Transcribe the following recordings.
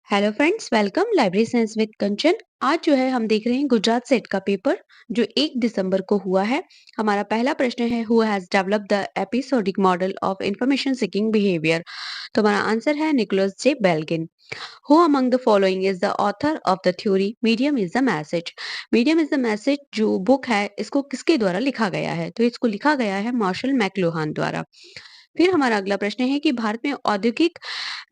Hello friends, welcome library science with Kanchan. आज जो है हम देख रहे हैं गुजरात सेट का पेपर जो 1 दिसंबर को हुआ है। हमारा पहला प्रश्न है, who has developed the episodic model of information seeking behaviour. तो हमारा आंसर है Nicholas J Belkin. Who among the following is the author of the theory medium is the message. Medium is the message जो book है, इसको किसके द्वारा लिखा गया है? तो इसको लिखा गया है मार्शल मैकलुहान द्वारा। फिर हमारा अगला प्रश्न है कि भारत में औद्योगिक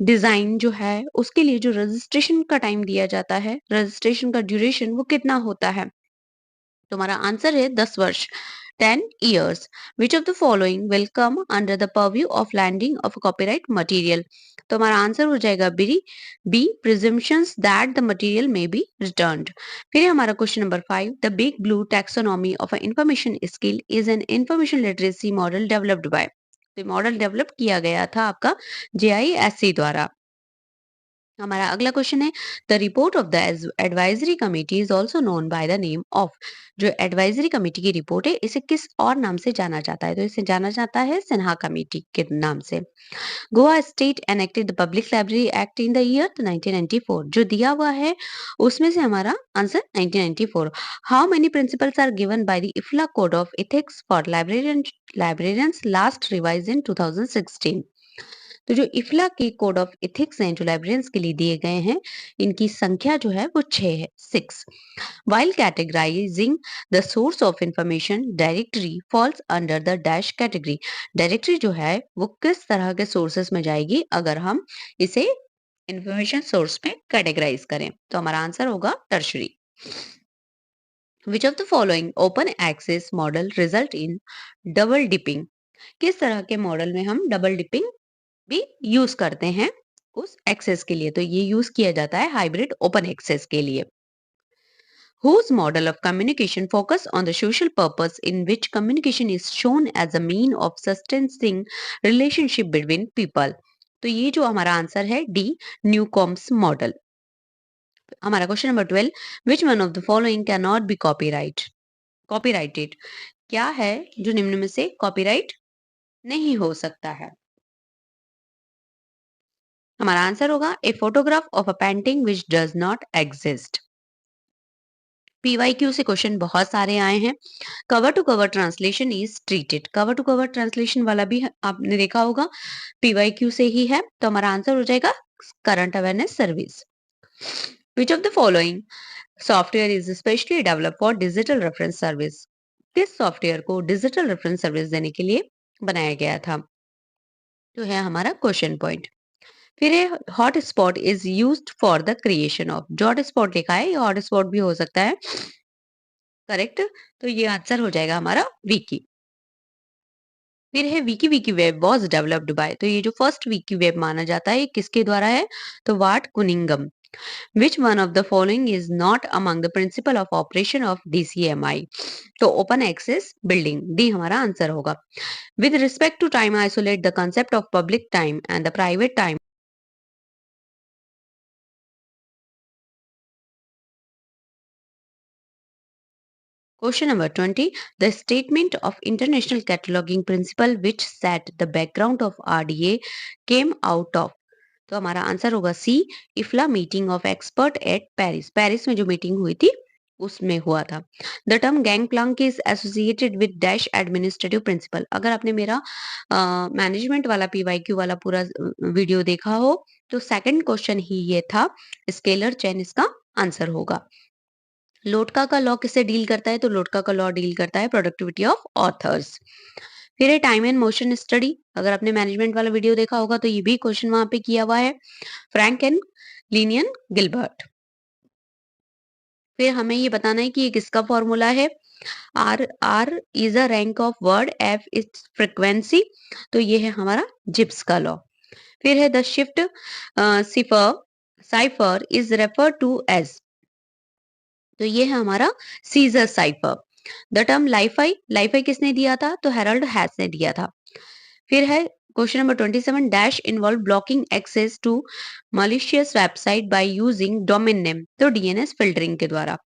डिजाइन जो है उसके लिए जो रजिस्ट्रेशन का टाइम दिया जाता है, रजिस्ट्रेशन का ड्यूरेशन वो कितना होता है? तो हमारा आंसर है 10 वर्ष, 10 years। Which of the following will come under the purview of lending of copyright material. तो हमारा आंसर हो जाएगा B presumptions that the material में बी रिटर्न्ड। फिर हमारा question number 5, the big blue taxonomy of information skill is an information literacy model developed by. तो model develop किया गया था आपका JISC द्वारा। हमारा अगला क्वेश्चन है, the report of the advisory committee is also known by the name of. जो एडवाइजरी कमेटी की रिपोर्ट है इसे किस और नाम से जाना जाता है? तो इसे जाना जाता है सिन्हा कमेटी के नाम से। Goa state enacted the public library act in the year 1994। जो दिया हुआ है उसमें से हमारा answer 1994। How many principles are given by the IFLA code of ethics for librarians last revise in 2016। तो जो इफ्ला के कोड ऑफ एथिक्स हैं जो लाइब्रेरियंस के लिए दिए गए हैं, इनकी संख्या जो है वो 6 है, 6। While categorizing the source of information, directory falls under the dash category। Directory जो है वो किस तरह के सोर्सेस में जाएगी अगर हम इसे इंफॉर्मेशन सोर्स में कैटेगराइज करें? तो हमारा आंसर होगा tertiary. Which of the following open access model result in double dipping. किस तरह के मॉडल में हम डबल डिपिंग भी यूज करते हैं उस एक्सेस के लिए? तो ये यूज किया जाता है हाइब्रिड ओपन एक्सेस के लिए। Whose model of communication focus on the social purpose in which communication is shown as a mean of sustaining relationship between people। तो ये जो हमारा आंसर है डी, न्यूकॉम्स मॉडल। हमारा question number 12, which one of the following can not be copyrighted. क्या है जो निम्न में से कॉपीराइट नहीं हो सकता है? हमारा आंसर होगा a photograph of a painting which does not exist. PYQ से क्वेश्चन बहुत सारे आए हैं। Cover to cover translation is treated. Cover to cover translation वाला भी आपने देखा होगा, PYQ से ही है। तो हमारा आंसर हो जाएगा current awareness service. Which of the following software is specially develop for digital reference service. किस सॉफ्टवेयर को डिजिटल रेफरेंस सर्विस देने के लिए बनाया गया था? तो है हमारा क्वेश्चन पॉइंट। फिर है hotspot is used for the creation of. जो हॉटस्पॉट लिखा है ये हॉटस्पॉट भी हो सकता है, करेक्ट। तो ये आंसर हो जाएगा हमारा विकी। फिर है Vicky Vicky web was developed by. तो ये जो फर्स्ट विकी वेब माना जाता है ये किसके द्वारा है? तो Watt Cunningham. Which one of the following is not among the principle of operation of DCMI। तो ओपन एक्सेस बिल्डिंग, डी हमारा आंसर होगा। With respect to time isolate the concept of public time and the private time. Question number 20. The statement of International Cataloging Principle which set the background of RDA came out of। तो हमारा answer होगा C, IFLA meeting of expert at Paris. Paris में जो meeting हुई थी उसमें हुआ था। The term gang plank is associated with dash administrative principle. अगर आपने मेरा मैनेजमेंट वाला PYQ वाला पूरा वीडियो देखा हो तो सेकंड क्वेश्चन ही ये था, स्केलर चेन इसका आंसर होगा। लोटका का लॉ किससे डील करता है? तो लोटका का लॉ डील करता है प्रोडक्टिविटी ऑफ ऑथर्स। फिर है टाइम एंड मोशन स्टडी। अगर आपने मैनेजमेंट वाला वीडियो देखा होगा तो ये भी क्वेश्चन वहां पे किया हुआ है, फ्रैंक एंड लिनियन गिलबर्ट। फिर हमें ये बताना है कि ये किसका फॉर्मूला है। R R is a rank of word, F is frequency. तो ये है हमारा जिप्स का लॉ। फिर है the shift cipher cipher is refer to as. तो ये है हमारा Caesar cipher. The term LiFi, LiFi किसने दिया था? तो हेरल्ड हैस ने दिया था। फिर है question number 27, dash involve blocking access to malicious website by using domain name. तो DNS फिल्टरिंग के द्वारा।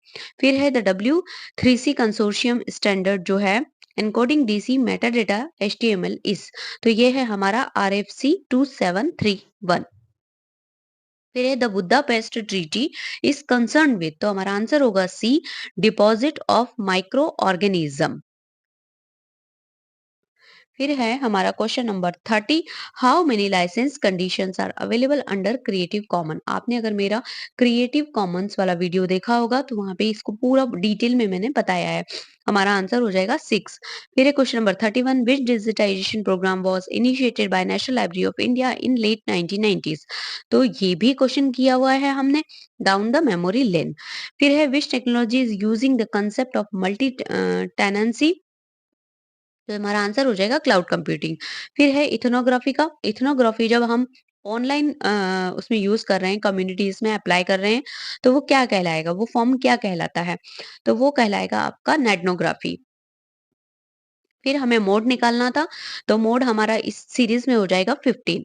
फिर है द W3C कंसोर्शियम स्टैंडर्ड जो है एनकोडिंग DC मेटाडेटा HTML इस। तो ये है हमारा RFC 2731। फिर है the Budapest treaty is concern with, तो हमारा आंसर होगा C, deposit of micro organism. फिर है हमारा question number 30, how many licence conditions are available under creative common. आपने अगर मेरा क्रिएटिव कॉमन्स वाला वीडियो देखा होगा तो वहां पे इसको पूरा डिटेल में मैंने बताया है। हमारा आंसर हो जाएगा 6। फिर है question number 31, which digitisation programme was initiated by national library of India in late 1990s। तो ये भी क्वेश्चन किया हुआ है हमने, डाउन द मेमोरी लेन। फिर है विच technology is using the concept of multi tenancy, तो हमारा आंसर हो जाएगा क्लाउड कंप्यूटिंग। फिर है इथनोग्राफी का, इथनोग्राफी जब हम ऑनलाइन उसमें यूज कर रहे हैं, कम्युनिटीज में अप्लाई कर रहे हैं, तो वो क्या कहलाएगा, वो फॉर्म क्या कहलाता है, तो वो कहलाएगा आपका नेटनोग्राफी। फिर हमें मोड निकालना था, तो मोड हमारा इस सीरीज में हो जाएगा 15।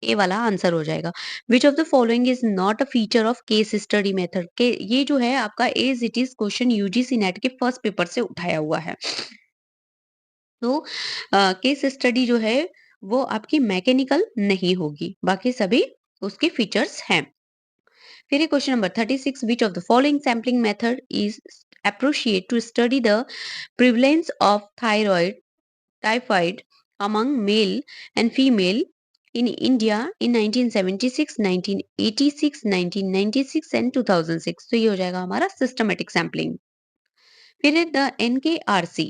ए वाला आंसर हो जाएगा। Which of the following is not a feature of case study method, के ये जो है आपका as it is question UGC NET के फर्स्ट पेपर से उठाया हुआ है। तो केस स्टडी जो है वो आपकी मैकेनिकल नहीं होगी, बाकी सभी उसके फीचर्स हैं। फिर question number 36, which of the following sampling method is appropriate to study the prevalence of typhoid among male and female in India in 1976, 1986, 1996 and 2006। तो ये हो जाएगा हमारा सिस्टमेटिक सैम्पलिंग। फिर है the NKRC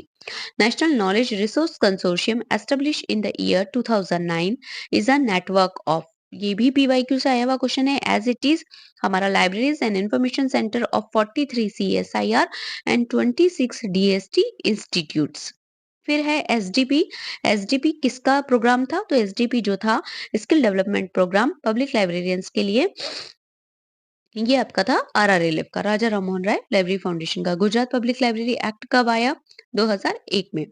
National Knowledge Resource Consortium established in the year 2009 is a network of, ये भी PYQ से आया हुआ क्वेश्चन है, एज इट इज हमारा libraries and information centre of 43 CSIR and 26 DST institutes. फिर है एसडीपी, एसडीपी किसका प्रोग्राम था, तो एसडीपी जो था skill development program public librarians के लिए, ये आपका था RRLF का, राजा राममोहन राय लाइब्रेरी फाउंडेशन का। गुजरात पब्लिक लाइब्रेरी एक्ट कब आया, 2001 में।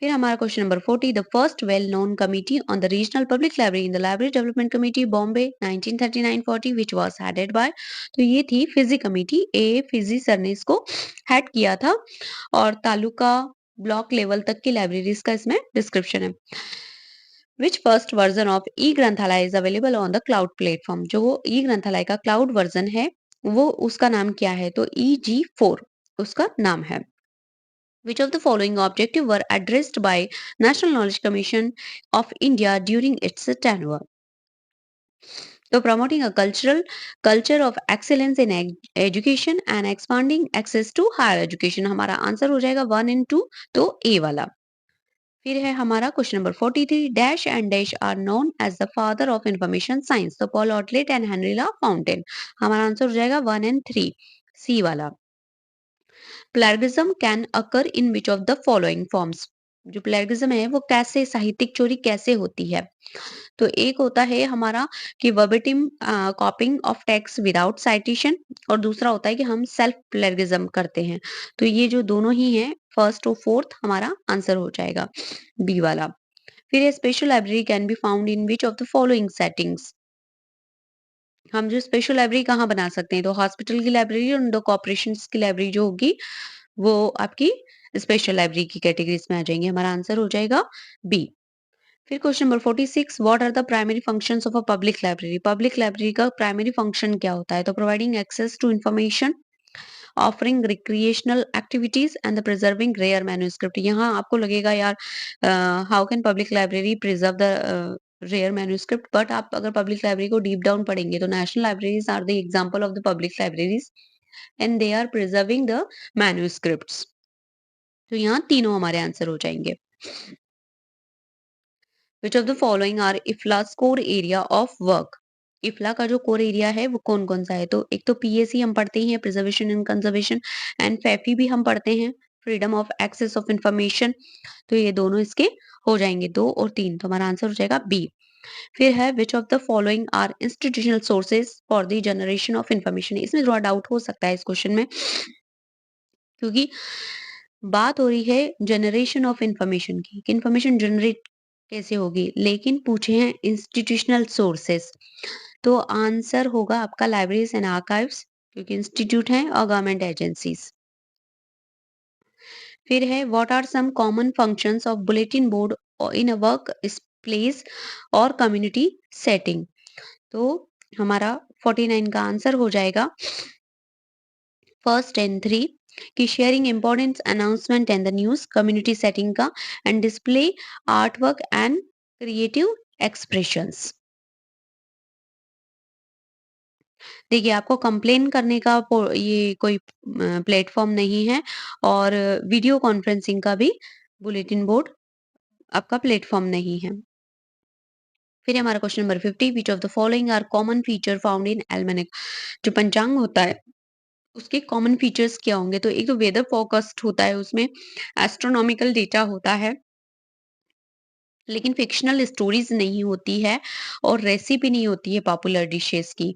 फिर हमारा question number 40, the first well known committee on the regional public library in the library development committee Bombay 1939-40 which was headed by, तो ये थी फिजी कमेटी, ए फिजी सर ने इसको हेड किया था, और तालुका ब्लॉक लेवल तक की लाइब्रेरीज का इसमें डिस्क्रिप्शन है। विच फर्स्ट वर्जन ऑफ ई ग्रंथालय is available on the cloud platform, जो ई ग्रंथालय का क्लाउड वर्जन है वो उसका नाम क्या है, तो EG4 उसका नाम है। Which of the following objectives were addressed by National Knowledge Commission of India during its tenure? So, promoting a culture of excellence in education and expanding access to higher education. हमारा answer हो जाएगा 1 and 2, तो A वाला। फिर है हमारा question number 43, dash and dash are known as the father of information science, तो Paul Otlet and Henri La Fontaine. हमारा आंसर हो जाएगा 1 and 3, सी वाला। Plagiarism can occur in which of the following forms, जो plagiarism है वो कैसे, साहित्यिक चोरी कैसे होती है, तो एक होता है हमारा कि verbatim कॉपिंग of text without citation, और दूसरा होता है कि हम सेल्फ प्लेगरिज्म करते हैं। तो ये जो दोनों ही हैं, फर्स्ट और फोर्थ, हमारा आंसर हो जाएगा बी वाला। फिर special library can be found in which of the following settings, हम जो स्पेशल लाइब्रेरी कहाँ बना सकते हैं, तो हॉस्पिटल की लाइब्रेरी और द कॉर्पोरेशन की लाइब्रेरी जो होगी वो आपकी स्पेशल लाइब्रेरी की कैटेगरीज में आ जाएंगे। हमारा आंसर हो जाएगा बी। फिर question number 46, what are the primary functions of a public library, public library का प्राइमरी फंक्शन क्या होता है, तो providing access to information, offering recreational activities and the preserving rare manuscript. यहाँ आपको लगेगा यार how can public library preserve the rare manuscript, but आप अगर पब्लिक लाइब्रेरी को डीप डाउन पढ़ेंगे तो national libraries are the example of the public libraries and they are preserving the manuscripts. तो यहाँ तीनों हमारे आंसर हो जाएंगे। Which of the following are IFLA's core area of work, IFLA का जो कोर एरिया है वो कौन कौन सा है, तो एक तो PAC हम पढ़ते ही हैं, preservation and conservation, and FAIFE भी हम पढ़ते हैं, freedom of access of information. तो ये दोनों इसके हो जाएंगे 2 और 3, तो हमारा आंसर हो जाएगा बी। फिर है which of the following are institutional sources for the generation of information, इसमें थोड़ा डाउट हो सकता है इस क्वेश्चन में, क्योंकि बात हो रही है जनरेशन ऑफ इंफॉर्मेशन की, कि इंफॉर्मेशन जनरेट कैसे होगी, लेकिन पूछे हैं इंस्टीट्यूशनल सोर्सेस, तो आंसर होगा आपका लाइब्रेरीज एंड आर्काइव्स, क्योंकि इंस्टीट्यूट हैं और गवर्नमेंट एजेंसीज। फिर है what are some common functions of bulletin board in a work place और कम्युनिटी सेटिंग, तो हमारा 49 का आंसर हो जाएगा फर्स्ट एंड थ्री कि sharing important announcement and the news, community setting का and display art work and creative expressions. देखिए, आपको कंप्लेन करने का ये कोई प्लेटफ़ॉर्म नहीं है और वीडियो कॉन्फ्रेंसिंग का भी बुलेटिन बोर्ड आपका प्लेटफ़ॉर्म नहीं है। फिर हमारा question number 50 which of the following are common feature found in almanac. जो पंचांग होता है, उसके कॉमन फीचर्स क्या होंगे? तो एक तो वेदर फोरकास्ट होता है, उसमें एस्ट्रोनॉमिकल डेटा होता है, लेकिन फिक्शनल स्टोरीज़ नहीं होती है और रेसिपी नहीं होती है पॉपुलर डिशेज़ की।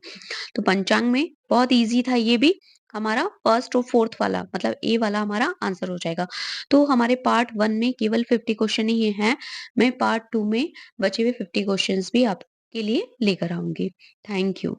तो पंचांग में बहुत ईज़ी था ये भी, हमारा फर्स्ट और फोर्थ वाला मतलब ए वाला हमारा आंसर हो जाएगा। तो हमारे पार्ट 1 में केवल 50 क्वेश्चन ही हैं, मैं पार्ट 2 में बचे हुए 50 क्वेश्चंस भी आपके लिए लेकर आऊँगी। Thank you.